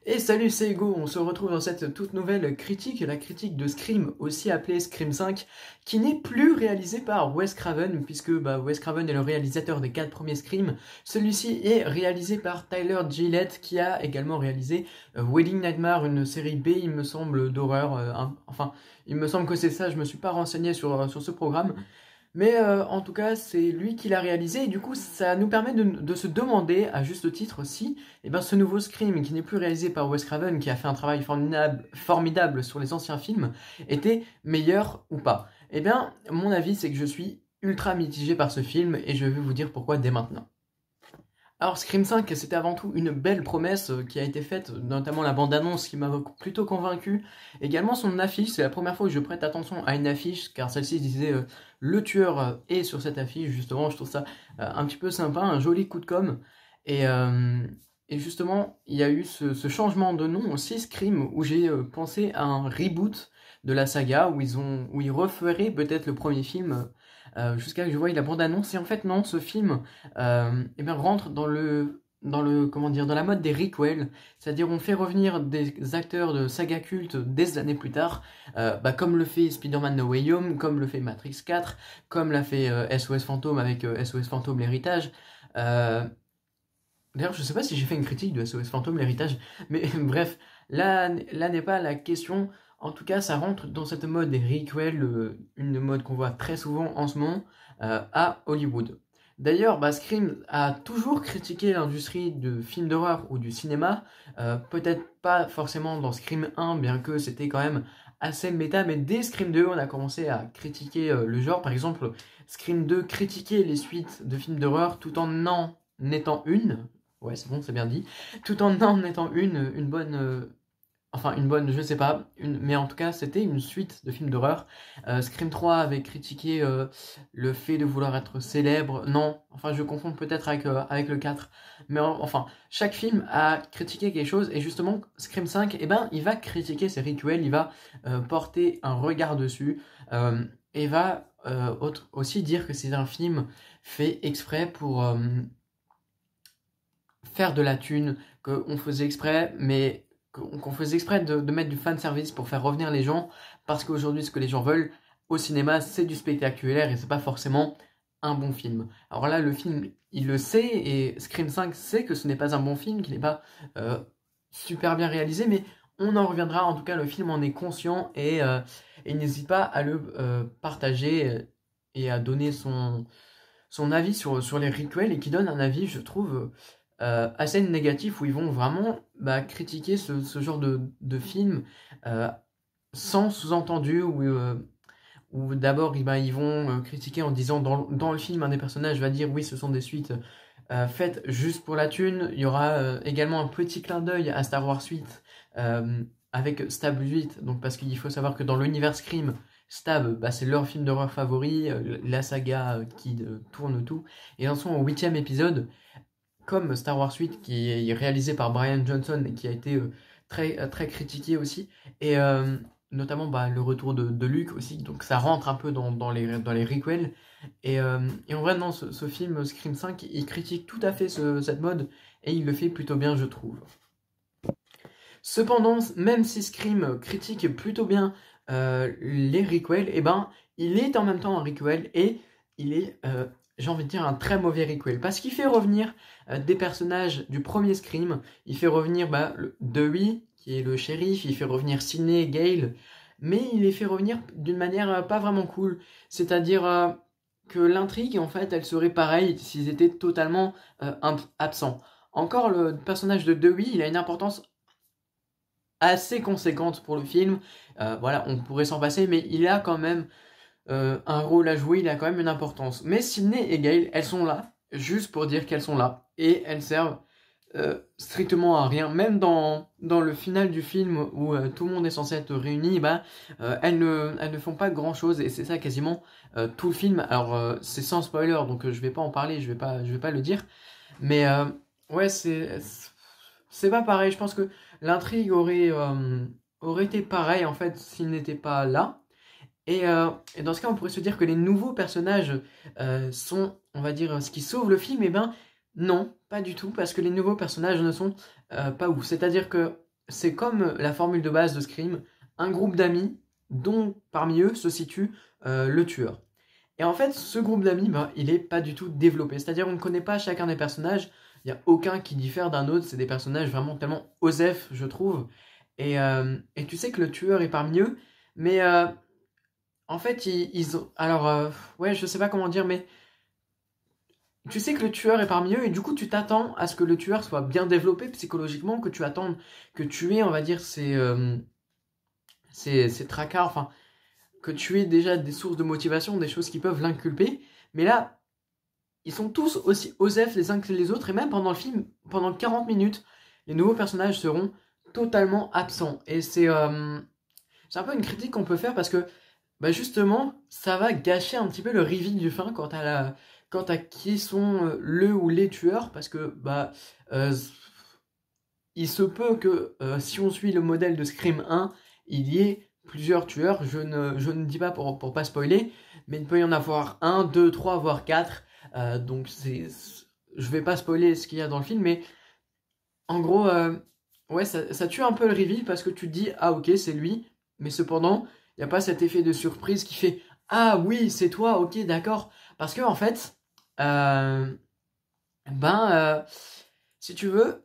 Et salut, c'est Hugo, on se retrouve dans cette toute nouvelle critique, la critique de Scream, aussi appelée Scream 5, qui n'est plus réalisée par Wes Craven, puisque Wes Craven est le réalisateur des 4 premiers Scream. Celui-ci est réalisé par Tyler Gillett, qui a également réalisé Wedding Nightmare, une série B, il me semble, d'horreur. Il me semble que c'est ça, je me suis pas renseigné sur ce programme. Mais en tout cas, c'est lui qui l'a réalisé et du coup, ça nous permet de se demander, à juste titre, si ce nouveau Scream, qui n'est plus réalisé par Wes Craven, qui a fait un travail formidable sur les anciens films, était meilleur ou pas. Mon avis, c'est que je suis ultra mitigé par ce film et je vais vous dire pourquoi dès maintenant. Alors Scream 5, c'était avant tout une belle promesse qui a été faite, notamment la bande-annonce qui m'a plutôt convaincu. Également son affiche, c'est la première fois que je prête attention à une affiche, car celle-ci disait le tueur est sur cette affiche, justement, je trouve ça un petit peu sympa, un joli coup de com'. Et, euh, et justement, il y a eu ce changement de nom aussi, Scream, où j'ai pensé à un reboot de la saga, où ils referaient peut-être le premier film, jusqu'à ce que je voie la bande-annonce. Et en fait, non, ce film rentre dans la mode des requels, c'est-à-dire on fait revenir des acteurs de saga culte des années plus tard, comme le fait Spider-Man No Way Home, comme le fait Matrix 4, comme l'a fait SOS Fantôme avec SOS Fantôme l'héritage. D'ailleurs, je sais pas si j'ai fait une critique de SOS Fantôme l'héritage, mais bref, là n'est pas la question. En tout cas, ça rentre dans cette mode des requels, une mode qu'on voit très souvent en ce moment à Hollywood. D'ailleurs, Scream a toujours critiqué l'industrie de films d'horreur ou du cinéma, peut-être pas forcément dans Scream 1, bien que c'était quand même assez méta, mais dès Scream 2, on a commencé à critiquer le genre. Par exemple, Scream 2 critiquait les suites de films d'horreur tout en étant une. Ouais, c'est bon, c'est bien dit. Tout en étant une bonne, je sais pas, mais en tout cas, c'était une suite de films d'horreur. Scream 3 avait critiqué le fait de vouloir être célèbre. Non, je confonds peut-être avec le 4. Mais chaque film a critiqué quelque chose, et justement, Scream 5, il va critiquer ces rituels, il va porter un regard dessus, et va aussi dire que c'est un film fait exprès pour faire de la thune, qu'on faisait exprès, mais qu'on faisait exprès de mettre du fanservice pour faire revenir les gens, parce qu'aujourd'hui, ce que les gens veulent au cinéma, c'est du spectaculaire et c'est pas forcément un bon film. Alors là, le film, il le sait, et Scream 5 sait que ce n'est pas un bon film, qu'il n'est pas super bien réalisé, mais on en reviendra. En tout cas, le film en est conscient et il n'hésite pas à le partager et à donner son avis sur les rituels, et qui donne un avis, je trouve, assez négatif, où ils vont vraiment critiquer ce genre de film sans sous-entendu, où d'abord ils vont critiquer en disant dans le film, un des personnages va dire oui, ce sont des suites faites juste pour la thune. Il y aura également un petit clin d'œil à Star Wars 8 avec Stab 8, donc parce qu'il faut savoir que dans l'univers Scream, Stab, c'est leur film d'horreur favori, la saga qui tourne tout, et en sont au 8e épisode, comme Star Wars 8 qui est réalisé par Bryan Johnson et qui a été très critiqué aussi, et notamment le retour de Luke aussi, donc ça rentre un peu dans les requels, et en vrai non, ce film Scream 5, il critique tout à fait cette mode, et il le fait plutôt bien, je trouve. Cependant, même si Scream critique plutôt bien les requels, il est en même temps un requel, et il est, j'ai envie de dire, un très mauvais requel, parce qu'il fait revenir des personnages du premier Scream. Il fait revenir Dewey, qui est le shérif, il fait revenir Sidney, Gale, mais il les fait revenir d'une manière pas vraiment cool, c'est-à-dire que l'intrigue, en fait, elle serait pareille s'ils étaient totalement absents. Encore, le personnage de Dewey, il a une importance assez conséquente pour le film. On pourrait s'en passer, mais il a quand même un rôle à jouer, il a quand même une importance. Mais Sidney et Gale, elles sont là, juste pour dire qu'elles sont là, et elles servent strictement à rien. Même dans le final du film, où tout le monde est censé être réuni, elles ne font pas grand chose, et c'est ça quasiment tout le film. Alors c'est sans spoiler, donc je vais pas en parler, je vais pas le dire, mais ouais, c'est pas pareil. Je pense que l'intrigue aurait été pareille, en fait, s'il n'était pas là. Et dans ce cas, on pourrait se dire que les nouveaux personnages sont, on va dire, ce qui sauve le film. Non, pas du tout, parce que les nouveaux personnages ne sont pas ouf. C'est-à-dire que c'est comme la formule de base de Scream, un groupe d'amis dont parmi eux se situe le tueur. Et en fait, ce groupe d'amis, ben, il est pas du tout développé. C'est-à-dire, on ne connaît pas chacun des personnages. Il n'y a aucun qui diffère d'un autre. C'est des personnages vraiment tellement osef, je trouve. Et tu sais que le tueur est parmi eux. Mais en fait, ils ont... Alors, ouais, je sais pas comment dire, mais tu sais que le tueur est parmi eux. Et du coup, tu t'attends à ce que le tueur soit bien développé psychologiquement. Que tu attendes que tu aies, on va dire, ces tracards. Enfin, que tu aies déjà des sources de motivation, des choses qui peuvent l'inculper. Mais là, ils sont tous aussi osef les uns que les autres, et même pendant le film, pendant 40 minutes, les nouveaux personnages seront totalement absents. Et c'est un peu une critique qu'on peut faire parce que, bah justement, ça va gâcher un petit peu le reveal du fin quant à qui sont le ou les tueurs, parce que, euh, il se peut que, si on suit le modèle de Scream 1, il y ait plusieurs tueurs. Je ne dis pas pour pas spoiler, mais il peut y en avoir un, deux, trois, voire quatre. Donc je vais pas spoiler ce qu'il y a dans le film, mais en gros, ouais, ça tue un peu le reveal parce que tu te dis, ah ok, c'est lui, mais cependant, il n'y a pas cet effet de surprise qui fait, ah oui, c'est toi, ok, d'accord. Parce que en fait, euh, si tu veux,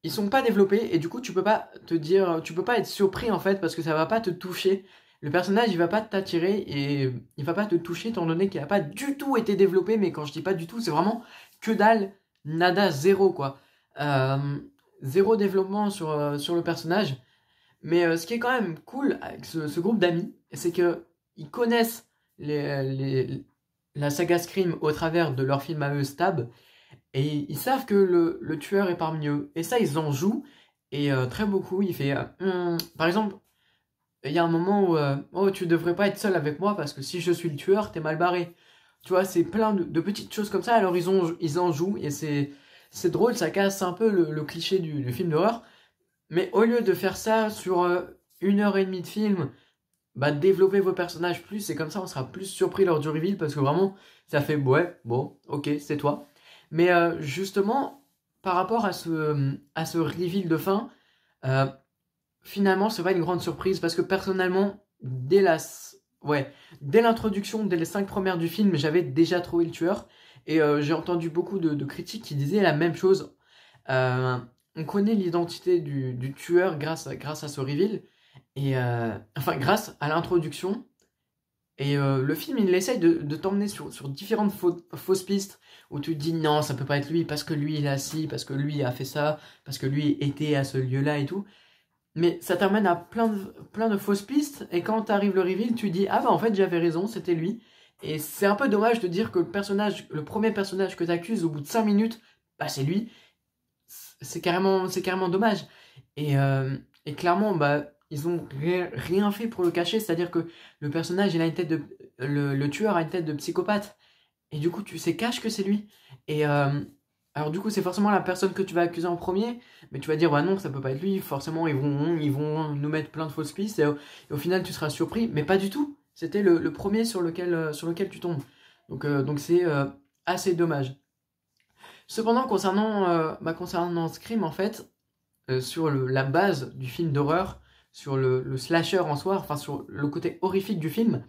ils sont pas développés et du coup tu peux pas te dire, tu peux pas être surpris en fait parce que ça va pas te toucher. Le personnage il va pas t'attirer et il va pas te toucher étant donné qu'il a pas du tout été développé. Mais quand je dis pas du tout, c'est vraiment que dalle, nada, zéro quoi. Euh, Zéro développement sur le personnage. Mais ce qui est quand même cool avec ce groupe d'amis, c'est que ils connaissent la saga Scream au travers de leur film à eux Stab. Et ils savent que le tueur est parmi eux. Et ça, ils en jouent. Et très beaucoup, il fait... Par exemple, il y a un moment où... oh, tu devrais pas être seul avec moi parce que si je suis le tueur, t'es mal barré. Tu vois, c'est plein de petites choses comme ça. Alors ils en jouent. Et c'est drôle, ça casse un peu le cliché du film d'horreur. Mais au lieu de faire ça sur 1 heure et demie de film, bah développez vos personnages plus. Et comme ça, on sera plus surpris lors du reveal. Parce que vraiment, ça fait... Ouais, bon, ok, c'est toi. Mais justement, par rapport à ce reveal de fin, euh, finalement, c'est pas une grande surprise parce que personnellement, ouais, dès l'introduction, dès les 5 premières du film, j'avais déjà trouvé le tueur. Et j'ai entendu beaucoup de critiques qui disaient la même chose. Euh, on connaît l'identité du tueur grâce à ce reveal. Et enfin, grâce à l'introduction. Et le film, il essaye de t'emmener sur différentes fausses pistes où tu te dis non, ça peut pas être lui parce que lui il a ci, parce que lui a fait ça, parce que lui était à ce lieu-là et tout. Mais ça t'amène à plein de fausses pistes et quand t'arrives le reveal, tu dis ah bah en fait j'avais raison, c'était lui. Et c'est un peu dommage de dire que le premier personnage que t'accuses au bout de 5 minutes, bah c'est lui. C'est carrément dommage. Et clairement, bah, ils ont rien fait pour le cacher, c'est-à-dire que le personnage, il a une tête de, le tueur a une tête de psychopathe, et du coup, tu sais cache que c'est lui. Et alors du coup, c'est forcément la personne que tu vas accuser en premier, mais tu vas dire, bah non, ça peut pas être lui, forcément, ils vont nous mettre plein de fausses pistes, et au final, tu seras surpris, mais pas du tout. C'était le premier sur lequel tu tombes. Donc c'est assez dommage. Cependant, concernant Scream, en fait, sur la base du film d'horreur, sur le slasher en soi, enfin sur le côté horrifique du film,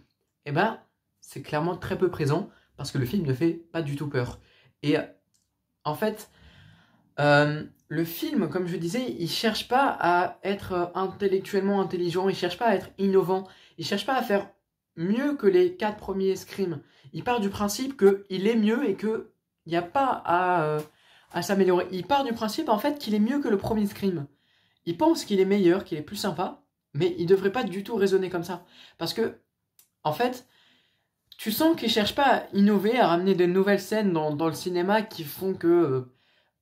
eh ben, c'est clairement très peu présent parce que le film ne fait pas du tout peur. Et en fait, le film, comme je disais, il cherche pas à être intellectuellement intelligent, il cherche pas à être innovant, il cherche pas à faire mieux que les 4 premiers Scream. Il part du principe qu'il est mieux et que il n'y a pas à s'améliorer. Il part du principe en fait qu'il est mieux que le premier Scream. Il pense qu'il est meilleur, qu'il est plus sympa, mais il devrait pas du tout raisonner comme ça. Parce que, en fait, tu sens qu'il cherche pas à innover, à ramener de nouvelles scènes dans le cinéma qui font que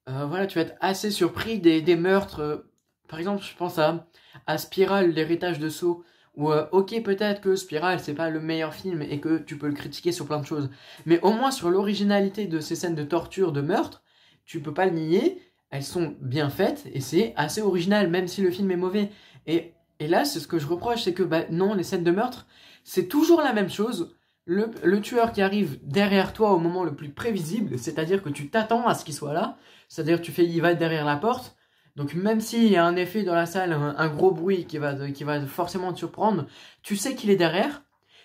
voilà, tu vas être assez surpris des meurtres. Par exemple, je pense à Spiral, l'héritage de Saw, où ok, peut-être que Spiral c'est pas le meilleur film et que tu peux le critiquer sur plein de choses, mais au moins sur l'originalité de ces scènes de torture, de meurtre, tu peux pas le nier, elles sont bien faites et c'est assez original, même si le film est mauvais. Et là, c'est ce que je reproche, c'est que bah, non, les scènes de meurtre, c'est toujours la même chose. Le tueur qui arrive derrière toi au moment le plus prévisible, c'est-à-dire que tu t'attends à ce qu'il soit là, c'est-à-dire que il va être derrière la porte, Donc même s'il y a un effet dans la salle, un gros bruit qui va forcément te surprendre, tu sais qu'il est derrière.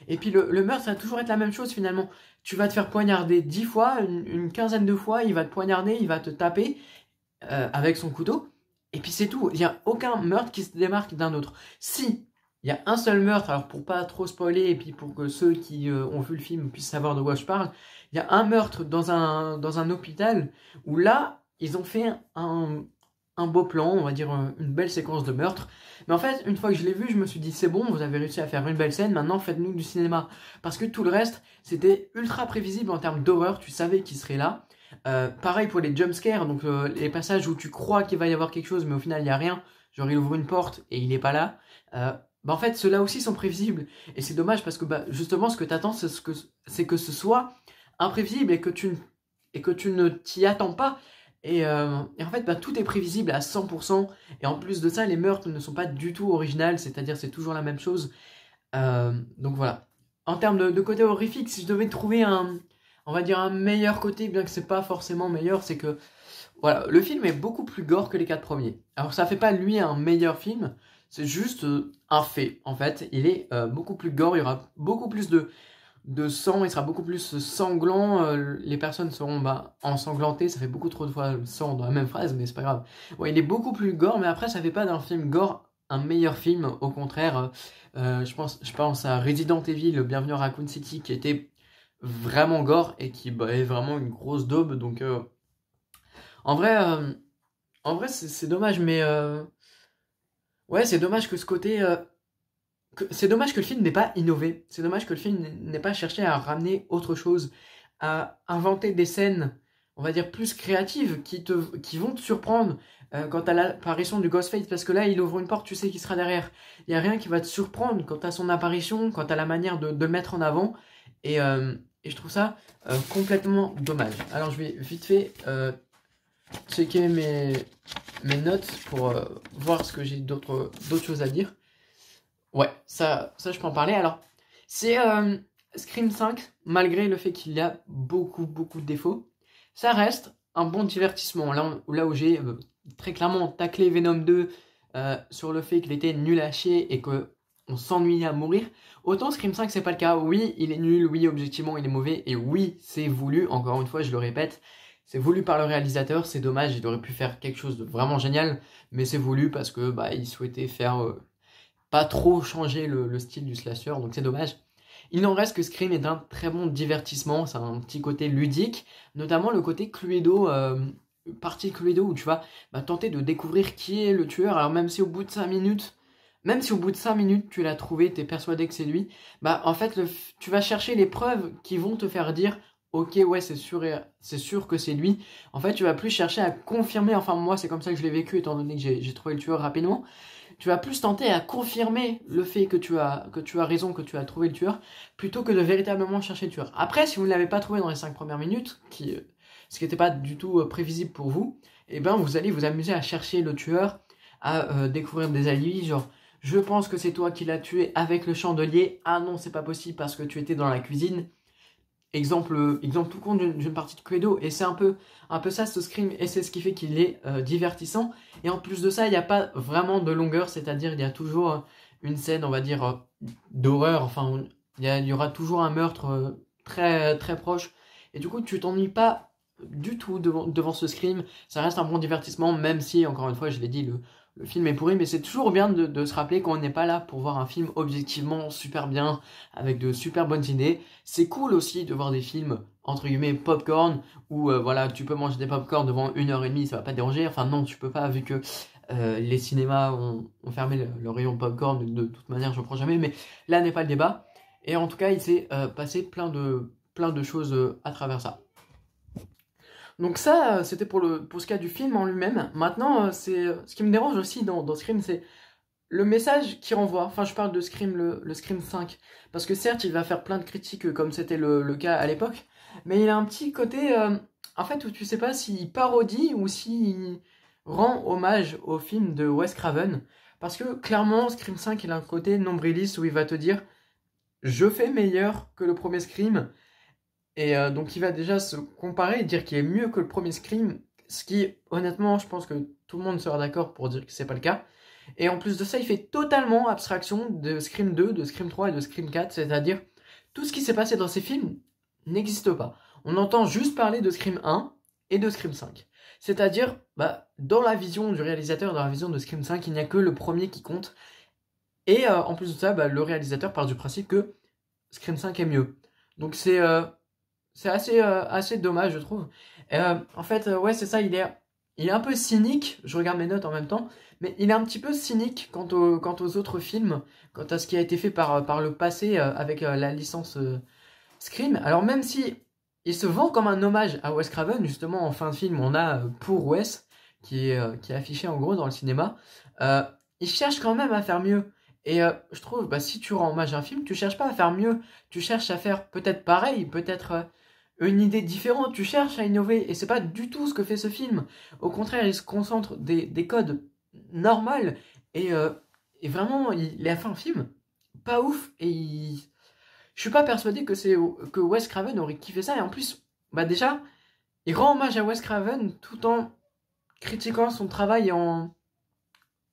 Et puis le meurtre, ça va toujours être la même chose finalement. Tu vas te faire poignarder 10 fois, une quinzaine de fois, il va te poignarder, il va te taper avec son couteau. Et puis c'est tout. Il n'y a aucun meurtre qui se démarque d'un autre. Si il y a un seul meurtre, alors pour pas trop spoiler et puis pour que ceux qui ont vu le film puissent savoir de quoi je parle, il y a un meurtre dans un hôpital où là, ils ont fait un beau plan, on va dire une belle séquence de meurtre. Mais en fait, une fois que je l'ai vu, je me suis dit c'est bon, vous avez réussi à faire une belle scène, maintenant faites-nous du cinéma. Parce que tout le reste, c'était ultra prévisible en termes d'horreur, tu savais qu'il serait là. Pareil pour les jumpscares, donc les passages où tu crois qu'il va y avoir quelque chose, mais au final il n'y a rien. Genre il ouvre une porte et il n'est pas là. En fait, ceux-là aussi sont prévisibles. Et c'est dommage parce que justement, ce que tu attends, c'est que ce soit imprévisible et que tu ne t'y attends pas. Et en fait, tout est prévisible à 100%. Et en plus de ça, les meurtres ne sont pas du tout originales, c'est-à-dire c'est toujours la même chose. Donc voilà. En termes de côté horrifique, si je devais trouver on va dire un meilleur côté, bien que c'est pas forcément meilleur, c'est que voilà, le film est beaucoup plus gore que les 4 premiers. Alors ça fait pas lui un meilleur film, c'est juste un fait. En fait, il est beaucoup plus gore, il y aura beaucoup plus de sang, il sera beaucoup plus sanglant, les personnes seront ensanglantées, ça fait beaucoup trop de fois sang dans la même phrase, mais c'est pas grave. Ouais, il est beaucoup plus gore, mais après ça fait pas d'un film gore un meilleur film, au contraire, je pense à Resident Evil, Bienvenue à Raccoon City, qui était vraiment gore et qui est vraiment une grosse daube, donc en vrai, c'est dommage, mais ouais, c'est dommage que ce côté. C'est dommage que le film n'ait pas innové. C'est dommage que le film n'ait pas cherché à ramener autre chose, à inventer des scènes, on va dire, plus créatives qui vont te surprendre quant à l'apparition du Ghostface. Parce que là, il ouvre une porte, tu sais qu'il sera derrière. Il n'y a rien qui va te surprendre quant à son apparition, quant à la manière de le mettre en avant. Et je trouve ça complètement dommage. Alors, je vais vite fait checker mes notes pour voir ce que j'ai d'autres choses à dire. Ouais, ça je peux en parler. Alors, c'est Scream 5, malgré le fait qu'il y a beaucoup de défauts, ça reste un bon divertissement. Là où j'ai très clairement taclé Venom 2 sur le fait qu'il était nul à chier et qu'on s'ennuyait à mourir, autant Scream 5 c'est pas le cas. Oui, il est nul, oui, objectivement il est mauvais, et oui, c'est voulu, encore une fois je le répète, c'est voulu par le réalisateur, c'est dommage, il aurait pu faire quelque chose de vraiment génial, mais c'est voulu parce que il souhaitait faire pas trop changer le style du slasher, donc c'est dommage. Il n'en reste que Scream est d'un très bon divertissement, c'est un petit côté ludique, notamment le côté Cluedo, partie Cluedo où tu vas tenter de découvrir qui est le tueur. Alors même si au bout de 5 minutes, tu l'as trouvé, t'es persuadé que c'est lui, en fait tu vas chercher les preuves qui vont te faire dire ok, ouais, c'est sûr que c'est lui. En fait, tu vas plus chercher à confirmer, enfin moi c'est comme ça que je l'ai vécu étant donné que j'ai trouvé le tueur rapidement. Tu vas plus tenter à confirmer le fait que tu as raison, que tu as trouvé le tueur, plutôt que de véritablement chercher le tueur. Après, si vous ne l'avez pas trouvé dans les 5 premières minutes, ce qui n'était pas du tout prévisible pour vous, vous allez vous amuser à chercher le tueur, à découvrir des alibis, genre je pense que c'est toi qui l'as tué avec le chandelier, ah non c'est pas possible parce que tu étais dans la cuisine. Exemple tout con d'une partie de Cluedo, et c'est un peu ça ce Scream, et c'est ce qui fait qu'il est divertissant. Et en plus de ça, il n'y a pas vraiment de longueur, c'est-à-dire il y a toujours une scène, on va dire, d'horreur, enfin il y aura toujours un meurtre très très proche, et du coup tu t'ennuies pas du tout devant ce Scream. Ça reste un bon divertissement, même si, encore une fois, je l'ai dit, le film est pourri, mais c'est toujours bien de se rappeler qu'on n'est pas là pour voir un film objectivement super bien, avec de super bonnes idées. C'est cool aussi de voir des films, entre guillemets, popcorn, où voilà, tu peux manger des popcorn devant 1h30, ça va pas te déranger. Enfin non, tu peux pas, vu que les cinémas ont fermé le rayon popcorn, de toute manière, je ne prends jamais, mais là n'est pas le débat. Et en tout cas, il s'est passé plein de choses à travers ça. Donc ça, c'était pour ce cas du film en lui-même. Maintenant, ce qui me dérange aussi dans Scream, c'est le message qu'il renvoie. Enfin, je parle de Scream, le Scream 5. Parce que certes, il va faire plein de critiques comme c'était le cas à l'époque. Mais il a un petit côté, en fait, où tu sais pas s'il parodie ou s'il rend hommage au film de Wes Craven. Parce que clairement, Scream 5, il a un côté nombriliste où il va te dire « Je fais meilleur que le premier Scream ». Et donc il va déjà se comparer et dire qu'il est mieux que le premier Scream, Ce qui, honnêtement, je pense que tout le monde sera d'accord pour dire que c'est pas le cas. Et en plus de ça, il fait totalement abstraction de Scream 2, de Scream 3 et de Scream 4, c'est-à-dire tout ce qui s'est passé dans ces films n'existe pas. On entend juste parler de Scream 1 et de Scream 5. C'est-à-dire, dans la vision du réalisateur, dans la vision de Scream 5, il n'y a que le premier qui compte. Et en plus de ça, le réalisateur part du principe que Scream 5 est mieux. Donc c'est assez dommage, je trouve. En fait, ouais, c'est ça, il est un peu cynique, je regarde mes notes en même temps, mais il est un petit peu cynique quant aux autres films, quant à ce qui a été fait par le passé avec la licence Scream. Alors même si il se vend comme un hommage à Wes Craven, justement en fin de film, on a Pour Wes, qui est affiché en gros dans le cinéma, il cherche quand même à faire mieux. Et je trouve, si tu rends hommage à un film, tu cherches pas à faire mieux, tu cherches à faire peut-être pareil, peut-être une idée différente, tu cherches à innover, et c'est pas du tout ce que fait ce film. Au contraire, il se concentre des codes normaux, et vraiment, il a fait un film pas ouf, je suis pas persuadé que Wes Craven aurait kiffé ça, et en plus, déjà, il rend hommage à Wes Craven tout en critiquant son travail et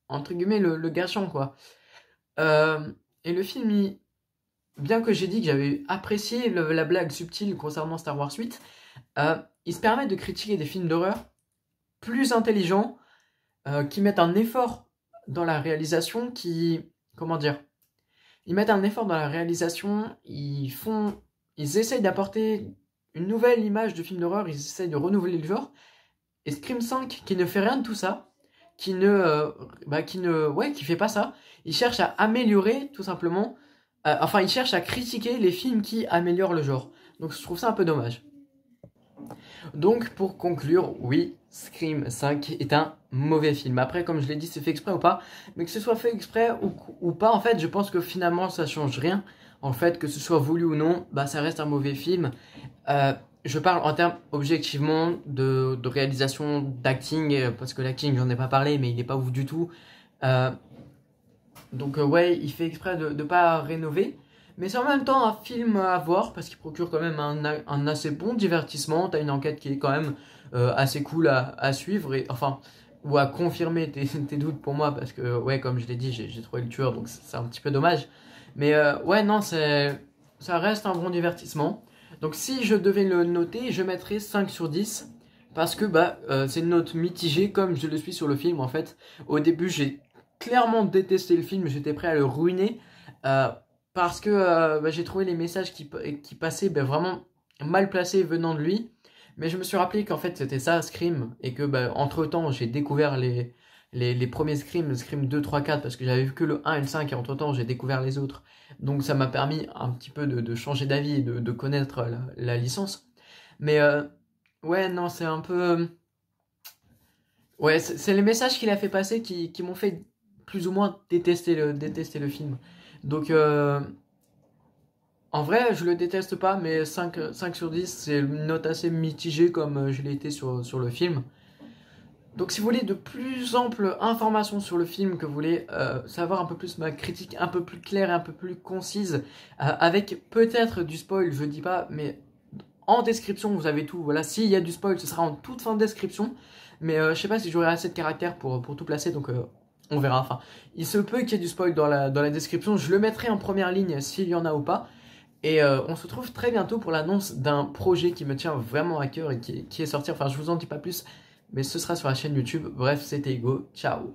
entre guillemets, le gâchant, quoi. Et le film, bien que j'ai dit que j'avais apprécié la blague subtile concernant Star Wars 8, il se permet de critiquer des films d'horreur plus intelligents, qui mettent un effort dans la réalisation, comment dire, ils mettent un effort dans la réalisation, ils essayent d'apporter une nouvelle image de film d'horreur, ils essayent de renouveler le genre, et Scream 5, qui ne fait rien de tout ça, qui fait pas ça, il cherche à améliorer, tout simplement, il cherche à critiquer les films qui améliorent le genre. Donc je trouve ça un peu dommage. Donc pour conclure, oui, Scream 5 est un mauvais film. Après, comme je l'ai dit, c'est fait exprès ou pas, mais que ce soit fait exprès ou pas, en fait, je pense que finalement ça change rien. En fait, que ce soit voulu ou non, ça reste un mauvais film. Je parle en termes objectivement de réalisation, d'acting, parce que l'acting, j'en ai pas parlé, mais il est pas ouf du tout. Donc ouais, il fait exprès de pas rénover. Mais c'est en même temps un film à voir parce qu'il procure quand même un assez bon divertissement. T'as une enquête qui est quand même assez cool à suivre ou à confirmer tes doutes pour moi parce que ouais, comme je l'ai dit, j'ai trouvé le tueur, donc c'est un petit peu dommage. Mais ouais, non, ça reste un bon divertissement. Donc si je devais le noter, je mettrais 5 sur 10 parce que c'est une note mitigée comme je le suis sur le film en fait. Au début, j'ai clairement détesté le film, j'étais prêt à le ruiner. Parce que j'ai trouvé les messages qui passaient vraiment mal placés venant de lui. Mais je me suis rappelé qu'en fait c'était ça, Scream, et que entre temps j'ai découvert les premiers Scream, Scream 2, 3, 4, parce que j'avais vu que le 1 et le 5, et entre temps j'ai découvert les autres. Donc ça m'a permis un petit peu de changer d'avis et de connaître la licence. Mais ouais, non, c'est un peu. Ouais, c'est les messages qu'il a fait passer qui m'ont fait plus ou moins détester le film. Donc, en vrai, je le déteste pas, mais 5 sur 10, c'est une note assez mitigée comme je l'ai été sur le film. Donc, si vous voulez de plus amples informations sur le film, que vous voulez savoir un peu plus ma critique, un peu plus claire et un peu plus concise, avec peut-être du spoil, je dis pas, mais en description, vous avez tout. Voilà, s'il y a du spoil, ce sera en toute fin de description. Mais je sais pas si j'aurai assez de caractère pour tout placer, donc on verra. Enfin, il se peut qu'il y ait du spoil dans la description. Je le mettrai en première ligne s'il y en a ou pas. Et on se retrouve très bientôt pour l'annonce d'un projet qui me tient vraiment à cœur et qui est sorti. Enfin, je vous en dis pas plus, mais ce sera sur la chaîne YouTube. Bref, c'était Ego. Ciao.